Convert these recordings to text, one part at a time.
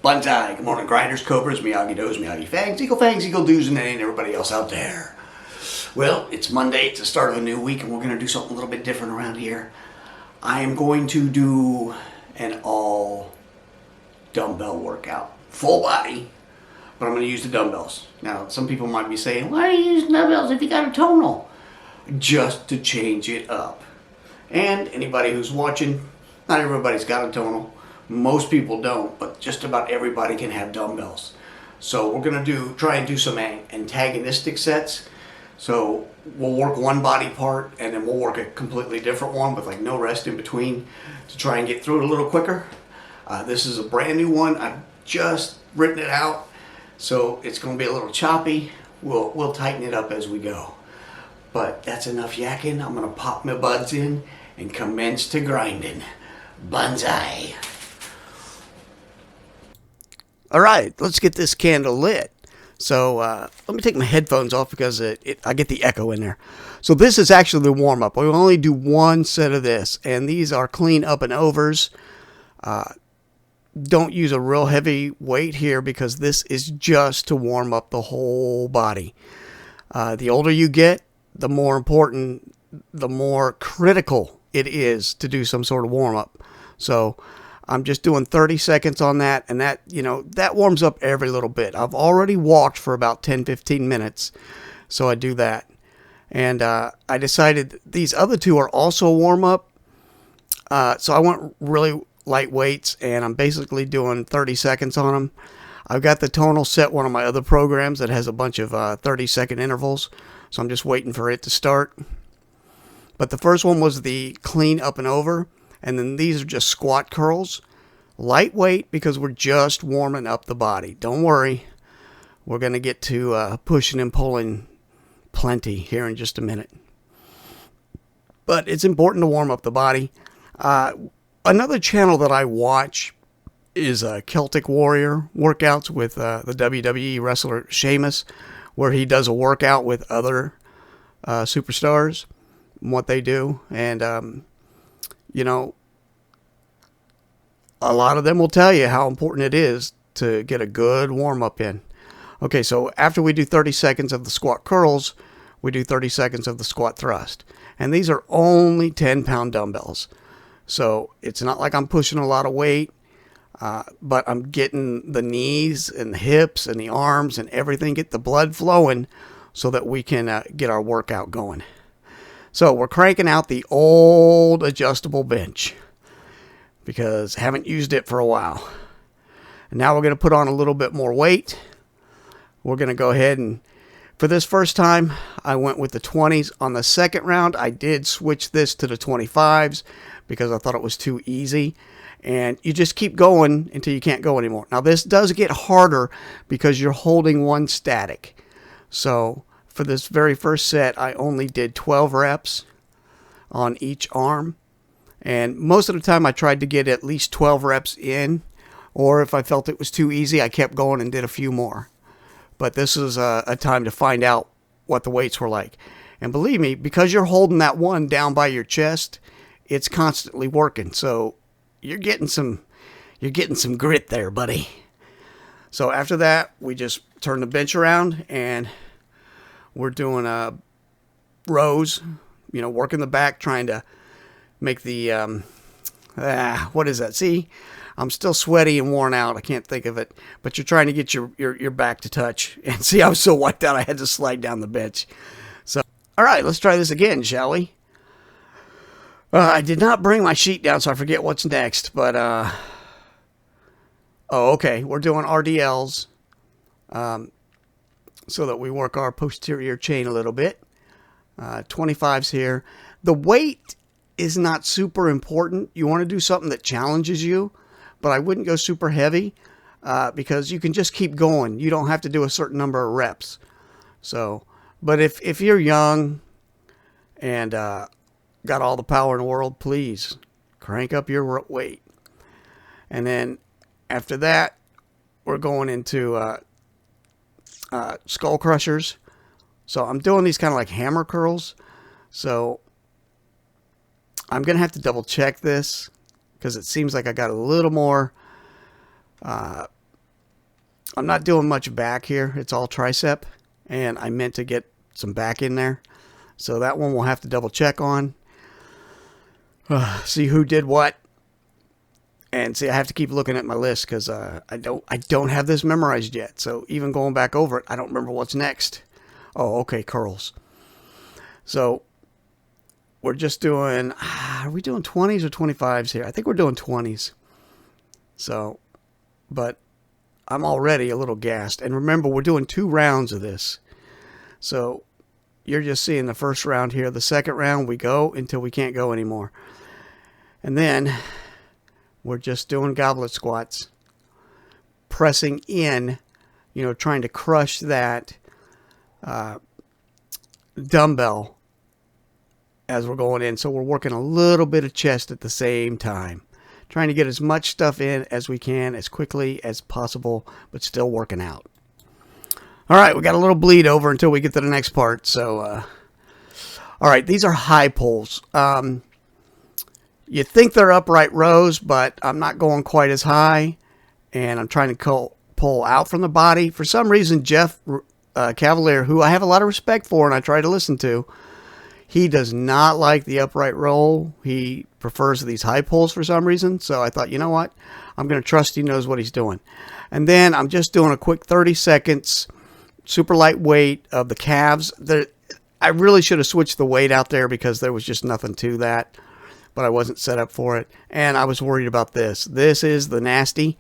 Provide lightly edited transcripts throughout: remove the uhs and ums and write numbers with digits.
Banzai. Good morning, grinders, cobras, Miyagi Do's, Miyagi Fangs, Eagle Do's, and everybody else out there. Well, it's Monday. It's the start of a new week, and we're going to do something a little bit different around here. I am going to do an all dumbbell workout. Full body, but I'm going to use the dumbbells. Now, some people might be saying, why are you using dumbbells if you got a tonal? Just to change it up. And anybody who's watching, not everybody's got a tonal. Most people don't, but just about everybody can have dumbbells. So we're going to try and do some antagonistic sets. So we'll work one body part and then we'll work a completely different one with like no rest in between to try and get through it a little quicker. This is a brand new one. I've just written it out, so it's going to be a little choppy. We'll tighten it up as we go. But that's enough yakking. I'm going to pop my buds in and commence to grinding. Banzai. All right, let's get this candle lit. So let me take my headphones off because I get the echo in there. So this is actually the warm-up. We only do one set of this, and these are clean up and overs. Don't use a real heavy weight here because this is just to warm up the whole body. The older you get, the more important, the more critical it is to do some sort of warm-up. So I'm just doing 30 seconds on that, and that warms up every little bit. I've already walked for about 10-15 minutes, so I do that. And I decided these other two are also warm-up, so I went really light weights, and I'm basically doing 30 seconds on them. I've got the Tonal set, one of my other programs that has a bunch of 30-second intervals, so I'm just waiting for it to start. But the first one was the clean up and over. And then these are just squat curls. Lightweight because we're just warming up the body. Don't worry. We're going to get to pushing and pulling plenty here in just a minute. But it's important to warm up the body. Another channel that I watch is Celtic Warrior workouts with the WWE wrestler Sheamus, where he does a workout with other superstars and what they do. And a lot of them will tell you how important it is to get a good warm-up in. Okay, so after we do 30 seconds of the squat curls, we do 30 seconds of the squat thrust. And these are only 10-pound dumbbells. So it's not like I'm pushing a lot of weight, but I'm getting the knees and the hips and the arms and everything, get the blood flowing so that we can get our workout going. So we're cranking out the old adjustable bench because I haven't used it for a while. And now we're going to put on a little bit more weight. We're going to go ahead and, for this first time, I went with the 20s. On the second round, I did switch this to the 25s because I thought it was too easy. And you just keep going until you can't go anymore. Now this does get harder because you're holding one static. So for this very first set, I only did 12 reps on each arm. And most of the time I tried to get at least 12 reps in. Or if I felt it was too easy, I kept going and did a few more. But this is a time to find out what the weights were like. And believe me, because you're holding that one down by your chest, it's constantly working. So you're getting some grit there, buddy. So after that, we just turn the bench around and we're doing rows, working the back, trying to make the, what is that? See, I'm still sweaty and worn out. I can't think of it, but you're trying to get your back to touch. And see, I was so wiped out, I had to slide down the bench. So, all right, let's try this again, shall we? I did not bring my sheet down, so I forget what's next, but, oh, okay, we're doing RDLs, so that we work our posterior chain a little bit. 25s here. The weight is not super important. You want to do something that challenges you, but I wouldn't go super heavy because you can just keep going. You don't have to do a certain number of reps. So, but if you're young and got all the power in the world, please crank up your weight. And then after that, we're going into skull crushers. So I'm doing these kind of like hammer curls. So I'm going to have to double check this because it seems like I got a little more I'm not doing much back here. It's all tricep, and I meant to get some back in there. So that one we'll have to double check on. See who did what. And see, I have to keep looking at my list because I don't have this memorized yet. So even going back over it, I don't remember what's next. Oh, okay, curls. So we're just doing, are we doing 20s or 25s here? I think we're doing 20s. So, but I'm already a little gassed. And remember, we're doing 2 rounds of this. So you're just seeing the first round here. The second round, we go until we can't go anymore. And then we're just doing goblet squats, pressing in, you know, trying to crush that dumbbell as we're going in. So we're working a little bit of chest at the same time, trying to get as much stuff in as we can as quickly as possible, but still working out. All right, we got a little bleed over until we get to the next part. So, all right, these are high pulls. You think they're upright rows, but I'm not going quite as high, and I'm trying to pull out from the body. For some reason, Jeff Cavalier, who I have a lot of respect for and I try to listen to, he does not like the upright roll. He prefers these high pulls for some reason. So I thought, you know what? I'm going to trust he knows what he's doing. And then I'm just doing a quick 30 seconds, super lightweight of the calves. I really should have switched the weight out there because there was just nothing to that. But I wasn't set up for it, and I was worried about this. This is the nasty.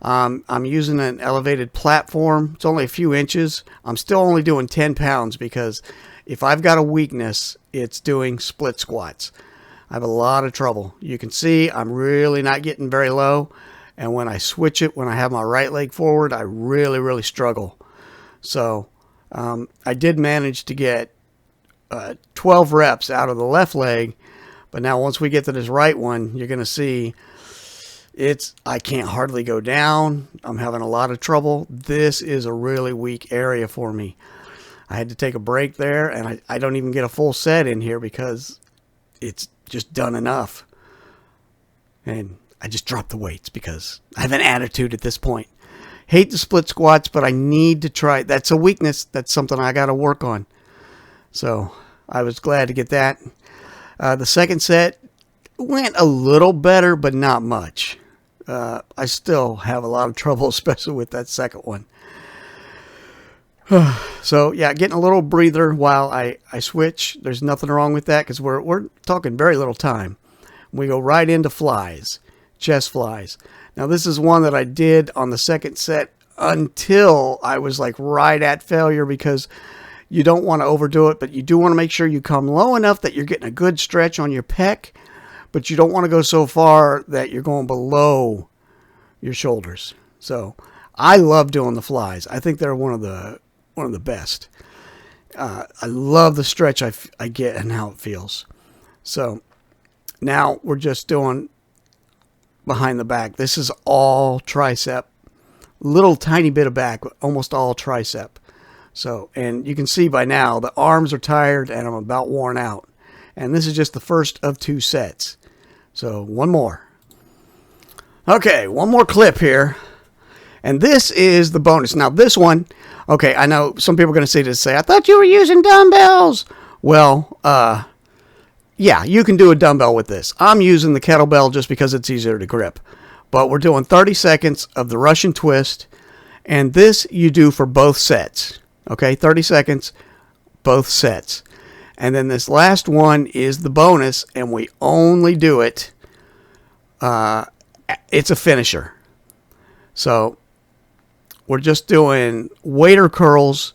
I'm using an elevated platform. It's only a few inches. I'm still only doing 10 pounds because if I've got a weakness, it's doing split squats. I have a lot of trouble. You can see I'm really not getting very low, and when I switch it, when I have my right leg forward, I really, really struggle. So I did manage to get 12 reps out of the left leg. But now once we get to this right one, you're going to see I can't hardly go down. I'm having a lot of trouble. This is a really weak area for me. I had to take a break there, and I don't even get a full set in here because it's just done enough. And I just dropped the weights because I have an attitude at this point. Hate the split squats, but I need to try. That's a weakness. That's something I got to work on. So I was glad to get that. The second set went a little better, but not much. I still have a lot of trouble, especially with that second one. So, yeah, getting a little breather while I switch. There's nothing wrong with that because we're talking very little time. We go right into flies, chest flies. Now, this is one that I did on the second set until I was like right at failure because you don't want to overdo it, but you do want to make sure you come low enough that you're getting a good stretch on your pec, but you don't want to go so far that you're going below your shoulders. So I love doing the flies. I think they're one of the best. I love the stretch I get and how it feels. So now we're just doing behind the back. This is all tricep, little tiny bit of back, but almost all tricep. So, and you can see by now the arms are tired and I'm about worn out. And this is just the first of 2 sets. So one more. Okay, one more clip here. And this is the bonus. Now this one, okay, I know some people are going to see this and say, I thought you were using dumbbells. Well, yeah, you can do a dumbbell with this. I'm using the kettlebell just because it's easier to grip. But we're doing 30 seconds of the Russian twist. And this you do for both sets. Okay, 30 seconds, both sets. And then this last one is the bonus, and we only do it, it's a finisher. So we're just doing waiter curls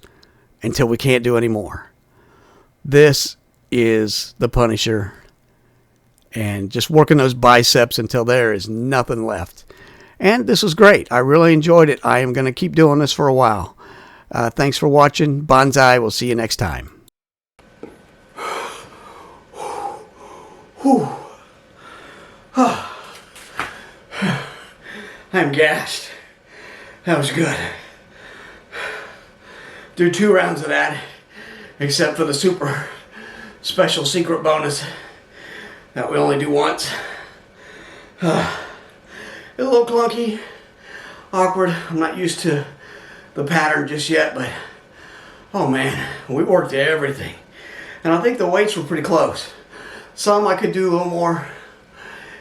until we can't do any more. This is the Punisher. And just working those biceps until there is nothing left. And this was great. I really enjoyed it. I am going to keep doing this for a while. Thanks for watching. Bonsai. We'll see you next time. I'm gassed. That was good. Do 2 rounds of that, except for the super special secret bonus that we only do once. It's a little clunky, awkward. I'm not used to the pattern just yet, but oh man, we worked everything. And I think the weights were pretty close. Some I could do a little more.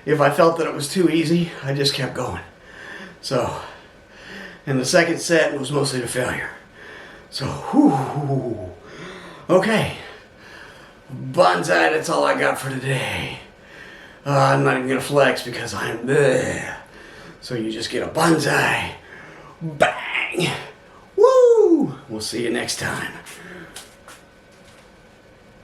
If I felt that it was too easy, I just kept going. So, and the second set was mostly a failure. So, whew. Okay. Banzai, that's all I got for today. I'm not even going to flex because I'm there. So you just get a banzai. Bang. Woo! We'll see you next time.